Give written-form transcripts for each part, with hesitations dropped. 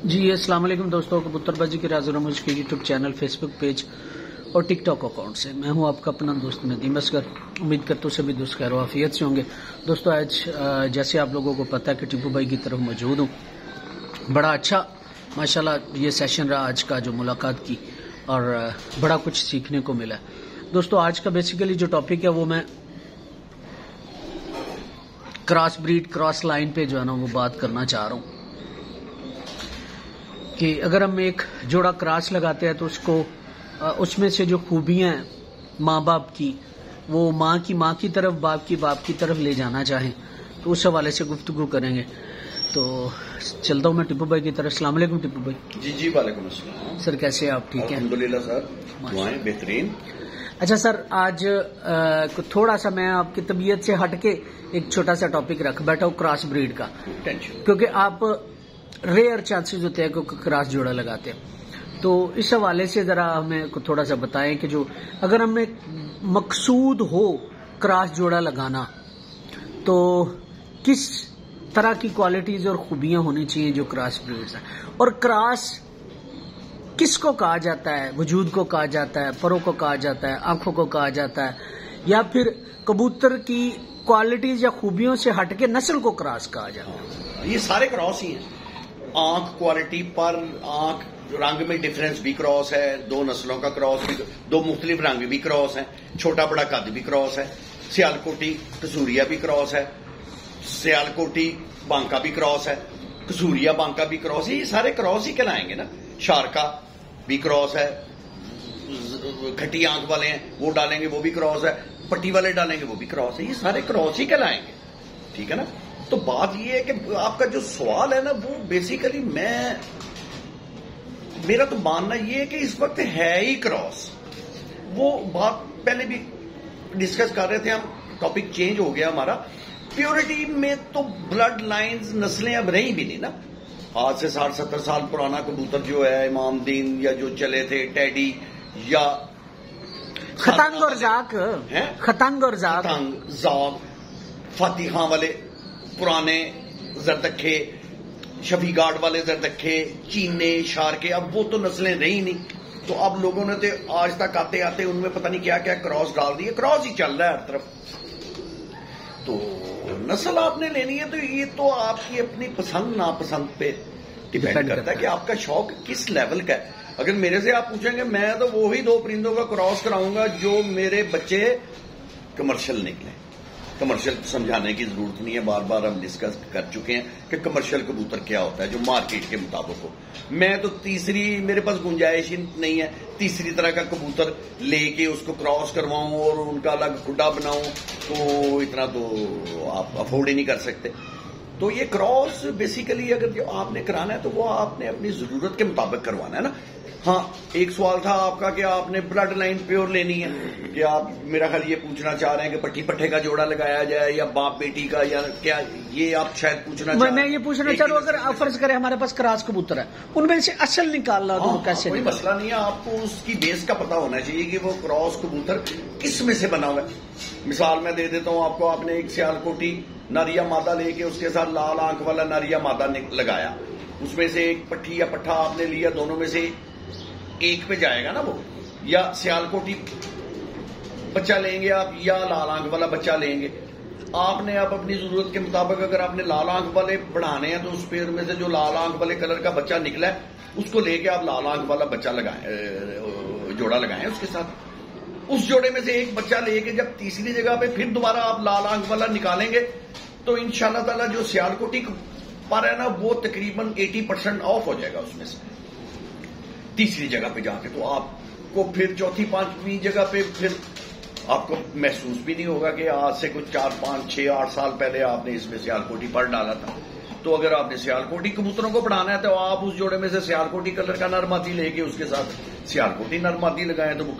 جی السلام علیکم دوستوں، کبوتر بازی کے راز و رموز کے یوٹیوب چینل، فیس بک پیج اور ٹک ٹاک اکاؤنٹ سے میں ہوں آپ کا اپنا دوست ندیم اصغر۔ امید کرتا ہوں سبھی دوست خیر و عافیت سے ہوں گے۔ دوستوں آج جیسے آپ لوگوں کو پتہ ہے کہ ٹیپو بھائی کی طرف موجود ہوں، بڑا اچھا ماشاءاللہ یہ سیشن رہا آج کا جو ملاقات کی، اور بڑا کچھ سیکھنے کو ملا۔ دوستوں آج کا بیسیکلی جو ٹاپک ہے وہ میں کراس بریڈ کراس لائن پہ جو ہے نا وہ بات کرنا چاہ رہا ہوں کہ اگر ہم ایک جوڑا کراس لگاتے ہیں تو اس میں سے جو خوبیاں ہیں ماں باپ کی، وہ ماں کی طرف، باپ کی طرف لے جانا چاہیں تو اس حوالے سے گفتگو کریں گے۔ تو چلتا ہوں میں ٹیپو بھائی کی طرف۔ السلام علیکم ٹیپو بھائی۔ جی وعلیکم السلام سر، کیسے ہیں آپ؟ ٹھیک ہیں الحمدللہ سر، دعائیں بہترین۔ اچھا سر، آج تھوڑا سا میں آپ کی طبیعت سے ہٹ کے ایک چھوٹا سا ٹاپک رکھ بیٹھا ہوں کراس بریڈ کا، کیونکہ آپ ریئر چانسز ہوتے ہیں کہ کراس جوڑا لگاتے ہیں، تو اس حوالے سے ذرا ہمیں تھوڑا سا بتائیں کہ جو اگر ہمیں مقصود ہو کراس جوڑا لگانا تو کس طرح کی کوالٹیز اور خوبیاں ہونی چاہیے جو کراس بریڈز ہیں، اور کراس کس کو کہا جاتا ہے؟ وجود کو کہا جاتا ہے، پروں کو کہا جاتا ہے، آنکھوں کو کہا جاتا ہے، یا پھر کبوتر کی کوالٹیز یا خوبیوں سے ہٹ کے نسل کو کراس کہا جاتا ہے؟ یہ سارے کراس ہی ہیں۔ آنکھ کوالٹی پر، آنکھ رنگ میں ڈفرینس بھی کراس ہے، دو نسلوں کا کراس بھی، دو مختلف رنگ بھی کراس ہیں، چھوٹا بڑا قد بھی کراس ہے، سیالکوٹی کسوریا بھی کراس ہے، سیالکوٹی بانکا بھی کراس ہے، کسوریا بانکا بھی کراس ہے، یہ سارے کراس ہی کہلائیں گے نا۔ شارکا بھی کراس ہے، کھٹی آنکھ والے ہیں وہ ڈالیں گے وہ بھی کراس ہے، پٹی والے ڈالیں گے وہ بھی کراس ہے، یہ سارے کراس ہی کہلائیں گے، ٹھیک ہے نا۔ تو بات یہ ہے کہ آپ کا جو سوال ہے نا وہ بیسیکلی میرا تو ماننا یہ ہے کہ اس وقت ہے ہی کراس۔ وہ بات پہلے بھی ڈسکس کر رہے تھے ہم، ٹاپک چینج ہو گیا ہمارا۔ پیورٹی میں تو بلڈ لائنز نسلیں اب رہی بھی نہیں نا۔ آج سے 60-70 سال پرانا کبوتر جو ہے امام دین یا جو چلے تھے ٹیڈی یا ختنگ اور زاک، فاتح خان والے پرانے زردکھے، شفیع گارڈ والے زردکھے، چینے، شارکے، اب وہ تو نسلیں رہی نہیں۔ تو اب لوگوں نے تو آج تک آتے آتے ان میں پتہ نہیں کیا کیا کراس ڈال دیے، کراس ہی چل رہا ہے ہر طرف۔ تو نسل آپ نے لینی ہے تو یہ تو آپ کی اپنی پسند ناپسند پہ ڈیپینڈ کرتا ہے کہ آپ کا شوق کس لیول کا ہے۔ اگر میرے سے آپ پوچھیں گے میں تو وہی دو پرندوں کا کراس کراؤں گا جو میرے بچے کمرشل نکلیں۔ کمرشل سمجھانے کی ضرورت نہیں ہے، بار بار ہم ڈسکس کر چکے ہیں کہ کمرشل کبوتر کیا ہوتا ہے جو مارکیٹ کے مطابق ہو۔ میں تو میرے پاس گنجائش ہی نہیں ہے تیسری طرح کا کبوتر لے کے اس کو کراس کرواؤں اور ان کا الگ کھڈا بناؤں، تو اتنا تو آپ افورڈ ہی نہیں کر سکتے۔ تو یہ کراس بیسیکلی اگر جو آپ نے کرانا ہے تو وہ آپ نے اپنی ضرورت کے مطابق کروانا ہے نا۔ ہاں، ایک سوال تھا آپ کا کہ آپ نے بلڈ لائن پیور لینی ہے، کہ آپ میرا خیال یہ پوچھنا چاہ رہے ہیں کہ پٹھی پٹھے کا جوڑا لگایا جائے یا باپ بیٹی کا، یا کیا یہ آپ شاید پوچھنا چاہ رہے ہیں؟ میں یہ پوچھنا چاہ رہا ہوں، اگر آپ فرض کریں ہمارے پاس کراس کبوتر ہے، ان میں سے اصل نکالنا تو کیسے؟ کوئی مسئلہ نہیں ہے، آپ کو اس کی بیس کا پتہ ہونا چاہیے کہ وہ کراس کبوتر کس میں سے بنا ہوا ہے۔ مثال میں دے دیتا ہوں آپ کو، آپ نے ایک سیالکوٹی نریا مادہ لے کے اس کے ساتھ لال آنکھ والا نریا مادہ لگایا، اس میں سے ایک پٹھی یا پٹھا آپ نے لیا، دونوں میں سے ایک پہ جائے گا نا وہ، یا سیالکوٹی بچہ لیں گے آپ یا لال آنکھ والا بچہ لیں گے۔ آپ نے اب اپنی ضرورت کے مطابق اگر آپ نے لال آنکھ والے بڑھانے ہیں تو اس پیڑ میں سے جو لال آنکھ والے کلر کا بچہ نکلا ہے اس کو لے کے آپ لال آنکھ والا بچہ لگائیں، جوڑا لگائیں اس کے ساتھ۔ اس جوڑے میں سے ایک بچہ لے کے جب تیسری جگہ پہ پھر دوبارہ آپ لال آنکھ والا نکالیں گے تو انشاءاللہ تعالی جو سیالکوٹی پر ہے نا وہ تقریباً 80% آف ہو جائے گا اس میں سے تیسری جگہ پہ جا کے۔ تو آپ کو پھر چوتھی پانچویں جگہ پہ پھر آپ کو محسوس بھی نہیں ہوگا کہ آج سے کچھ 4 5 6 8 سال پہلے آپ نے اس میں سیالکوٹی پر ڈالا تھا۔ تو اگر آپ نے سیالکوٹی کبوتروں کو پڑھانا ہے تو آپ اس جوڑے میں سے سیالکوٹی کلر کا نرماتی لے کے اس کے ساتھ سیالکوٹی نرماتی لگائیں تو وہ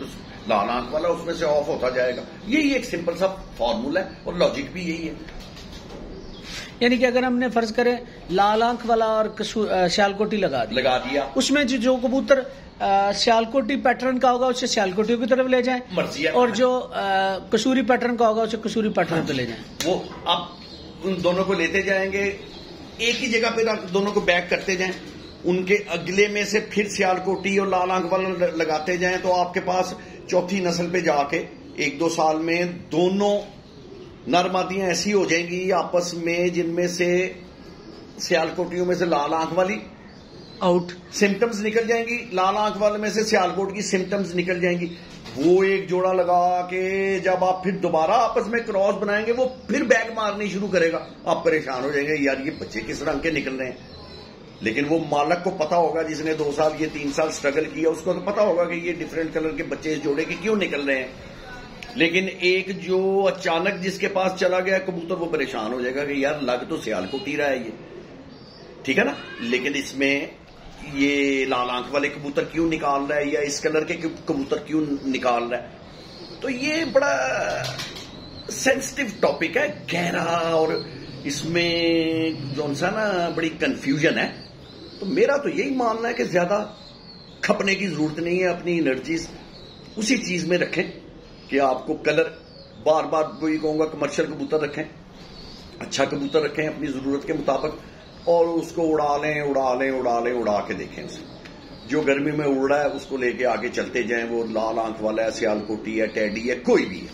لال آنکھ والا اس میں سے آف ہوتا جائے گا۔ یہی ایک سمپل سا فارمولا ہے اور لاجک بھی یہی ہے۔ یعنی کہ اگر ہم نے فرض کرے لال آنکھ والا اور سیالکوٹی لگا دیا، اس میں جو کبوتر سیالکوٹی پیٹرن کا ہوگا اسے سیالکوٹی کی طرف لے جائیں، اور جو کسوری پیٹرن کا ہوگا اسے کسوری پیٹرن پہ لے جائیں۔ وہ آپ ان دونوں کو لیتے جائیں گے، ایک ہی جگہ پہ دونوں کو بیک کرتے جائیں، ان کے اگلے میں سے پھر سیالکوٹی اور لال آنکھ والا لگاتے جائیں تو آپ کے پاس چوتھی نسل پہ جا کے 1-2 سال میں دونوں نر مادیاں ایسی ہو جائیں گی آپس میں جن میں سے سیالکوٹیوں میں سے لال آنکھ والی آؤٹ سمٹمز نکل جائیں گی، لال آنکھ والے میں سے سیالکوٹ کی سمٹمز نکل جائیں گی. وہ ایک جوڑا لگا کے جب آپ پھر دوبارہ آپس میں کراس بنائیں گے وہ پھر بیگ مارنی شروع کرے گا. آپ پریشان ہو جائیں گے یار یہ بچے کس رنگ کے نکل رہے ہیں. لیکن وہ مالک کو پتا ہوگا جس نے 2 سال یہ 3 سال سٹرگل کیا، اس کو تو پتا ہوگا کہ یہ ڈفرینٹ کلر کے بچے اس جوڑے کے کیوں نکل رہے ہیں. لیکن ایک جو اچانک جس کے پاس چلا گیا کبوتر وہ پریشان ہو جائے گا کہ یار لگ تو سیالکوٹی رہا ہے یہ، ٹھیک ہے نا. لیکن اس میں یہ لال آنکھ والے کبوتر کیوں نکال رہا ہے یا اس کلر کے کبوتر کیوں نکال رہا ہے. تو یہ بڑا سینسٹیو ٹاپک ہے، گہرا، اور اس میں جو سا نا بڑی کنفیوژن ہے. تو میرا تو یہی ماننا ہے کہ زیادہ کھپنے کی ضرورت نہیں ہے. اپنی انرجیز اسی چیز میں رکھیں کہ آپ کو کلر بار بار وہی کہوں گا کمرشل کبوتر رکھیں، اچھا کبوتر رکھیں اپنی ضرورت کے مطابق، اور اس کو اڑا لیں اڑا کے دیکھیں. اسے جو گرمی میں اڑ رہا ہے اس کو لے کے آگے چلتے جائیں. وہ لال آنکھ والا ہے، سیالکوٹی ہے، ٹیڈی ہے، کوئی بھی ہے.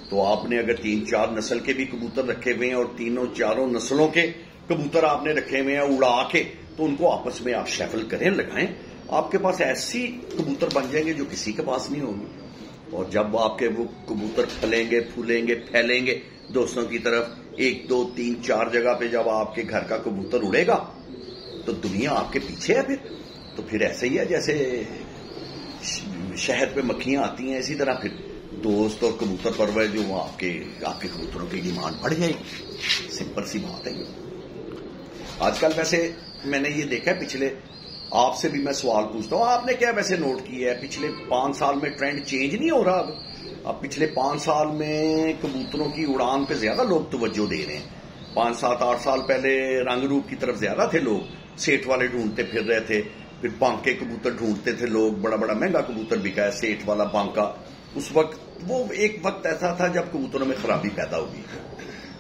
تو آپ نے اگر 3-4 نسل کے بھی کبوتر رکھے ہوئے ہیں اور 3-4 نسلوں کے کبوتر آپ نے رکھے ہوئے ہیں اڑا کے، تو ان کو آپس میں آپ شفل کریں، لگائیں. آپ کے پاس ایسی کبوتر بن جائیں گے جو کسی کے پاس نہیں ہوگی. اور جب آپ کے وہ کبوتر پھلیں گے، پھولیں گے، پھیلیں گے دوستوں کی طرف، 1 2 3 4 جگہ پہ جب آپ کے گھر کا کبوتر اڑے گا تو دنیا آپ کے پیچھے ہے. تو پھر ایسے ہی ہے جیسے شہد پہ مکھیاں آتی ہیں، اسی طرح پھر دوست اور کبوتر پرور جو آپ کے کبوتروں کی ڈیمانڈ بڑھ جائے گی. سمپل سی بات ہے. آج کل ویسے میں نے یہ دیکھا ہے، پچھلے آپ سے بھی میں سوال پوچھتا ہوں، آپ نے کیا ویسے نوٹ کیا ہے پچھلے 5 سال میں ٹرینڈ چینج نہیں ہو رہا؟ اب پچھلے 5 سال میں کبوتروں کی اڑان پہ زیادہ لوگ توجہ دے رہے ہیں. 5-7-8 سال پہلے رنگ روپ کی طرف زیادہ تھے لوگ، سیٹ والے ڈھونڈتے پھر رہے تھے. پھر بانکے کبوتر ڈھونڈتے تھے لوگ، بڑا بڑا مہنگا کبوتر بکا ہے سیٹ والا بانکا. اس وقت وہ ایک وقت ایسا تھا جب کبوتروں میں خرابی پیدا ہوئی،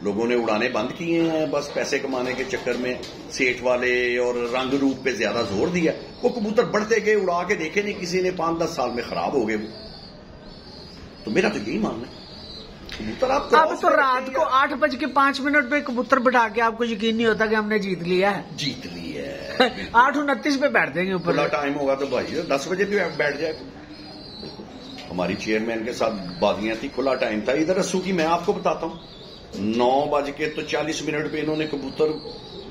لوگوں نے اڑانے بند کیے ہیں بس پیسے کمانے کے چکر میں. سیٹ والے اور رنگ روپ پہ زیادہ زور دیا. وہ کبوتر بڑھتے گئے، اڑا کے دیکھے نہیں کسی نے، 5-10 سال میں خراب ہو گئے وہ. تو میرا تو یہی ماننا ہے کبوتر آپ تو رات کو 8:05 پہ کبوتر بٹھا کے آپ کو یقین نہیں ہوتا کہ ہم نے جیت لیا ہے. 8:29 پہ بیٹھ دیں گے اوپر. کھلا ٹائم ہوگا تو بھائی 10 بجے بھی بیٹھ جائے. ہماری چیئرمین کے ساتھ بازیاں تھی، کھلا ٹائم تھا. ادھر رسو کی میں آپ کو بتاتا ہوں، 9:40 پہ انہوں نے کبوتر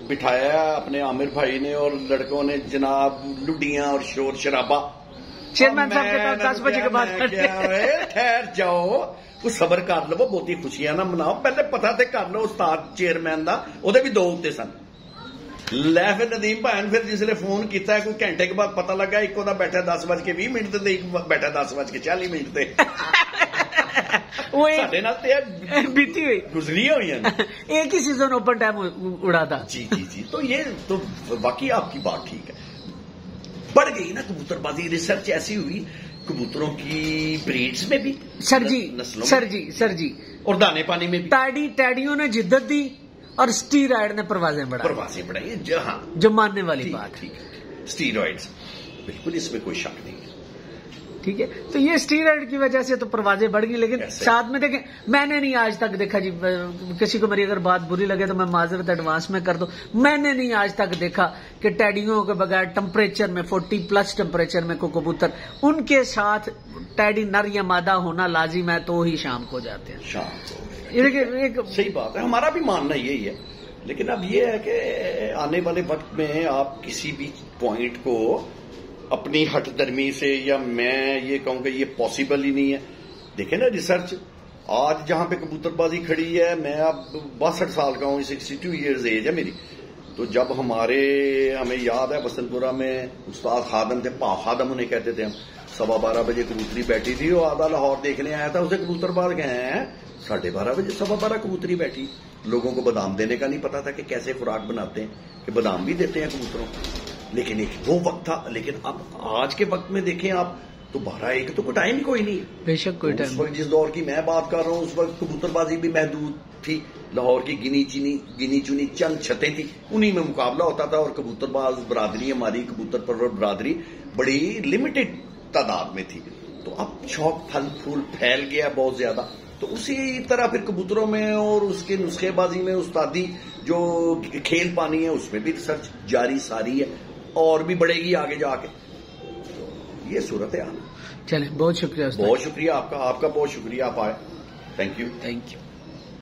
بٹھایا اپنے عامر بھائی نے اور لڑکوں نے، جناب لڈیاں اور شور شرابہ. چیئرمین صاحب کے پاس 10 بجے کے بعد ٹھہر جاؤ، کچھ صبر کر لو، بہتی خوشیاں نہ مناؤ. پہلے پتا تے کر لو استاد چیئرمین دا، وہ بھی 2 ہوتے سن. لے پھر ندیم بھائی پھر جس نے فون کیتا ہے کوئی گھنٹے کے بعد پتا لگا ایک دا بیٹھا 10:20 تے ایک بیٹھا 10:40 تے. بیتی ہوئی گزری ہوئی ہیں ایک ہی سیزن اوپن ٹائم اڑا تھا. جی تو یہ تو باقی آپ کی بات ٹھیک ہے. بڑھ گئی نا کبوتر بازی. ریسرچ ایسی ہوئی کبوتروں کی بریڈز میں بھی، سر جی اور دانے پانی میں بھی. ٹیڈیوں نے جدت دی اور اسٹیرائڈ نے پروازیں بڑھائی. ہاں جو ماننے والی بات. ٹھیک ہے، اسٹیرائڈز بالکل اس میں کوئی شک نہیں ہے. ٹھیک ہے، تو یہ اسٹیرائڈ کی وجہ سے تو پروازیں بڑھ گئی. لیکن ساتھ میں دیکھیں، میں نے نہیں آج تک دیکھا، جی کسی کو میری اگر بات بری لگے تو میں معذرت ایڈوانس میں کر دوں، میں نے نہیں آج تک دیکھا کہ ٹیڈیوں کے بغیر ٹمپریچر میں 40+ ٹمپریچر میں کوئی کبوتر، ان کے ساتھ ٹیڈی نر یا مادہ ہونا لازم ہے تو ہی شام کو جاتے ہیں. شام کو صحیح بات ہے، ہمارا بھی ماننا یہی ہے. لیکن اب یہ ہے کہ آنے والے وقت میں آپ کسی بھی پوائنٹ کو اپنی ہٹ درمی سے، یا میں یہ کہوں کہ یہ پاسبل ہی نہیں ہے. دیکھیں نا ریسرچ، آج جہاں پہ کبوتر بازی کھڑی ہے، میں اب 62 سال کا ہوں، 62 ایئرز ایج ہے میری. تو جب ہمیں یاد ہے وسن پورہ میں استاد خادم تھے، خادم انہیں کہتے تھے ہم، 12:15 بجے کبوتری بیٹھی تھی. وہ آدھا لاہور دیکھنے آیا تھا، اسے کبوتر باز گئے ہیں 12:30 بجے 12:15 کبوتری بیٹھی. لوگوں کو بادام دینے کا نہیں پتا تھا کہ کیسے خوراک بناتے ہیں، کہ بادام بھی دیتے ہیں کبوتروں. لیکن ایک وہ وقت تھا. لیکن اب آج کے وقت میں دیکھیں آپ، تو 12-1 تو کوئی ٹائم ہی کوئی نہیں ہے. بے شک کوئی اس ٹائم. وقت جس دور کی میں بات کر رہا ہوں اس وقت کبوتر بازی بھی محدود تھی. لاہور کی گنی چنی چند چھتیں تھی, انہی میں مقابلہ ہوتا تھا. اور کبوتر باز برادری ہماری, کبوتر پرور برادری بڑی لمیٹڈ تعداد میں تھی. تو اب شوق پھل پھول پھیل گیا بہت زیادہ. تو اسی طرح پھر کبوتروں میں اور اس کے نسخے بازی میں استادی جو کھیل پانی ہے اس میں بھی ریسرچ جاری ساری ہے, اور بھی بڑھے گی آگے جا کے. یہ صورت ہے. چلیں, بہت شکریہ. بہت شکریہ آپ کا بہت شکریہ, آپ آئے. Thank you.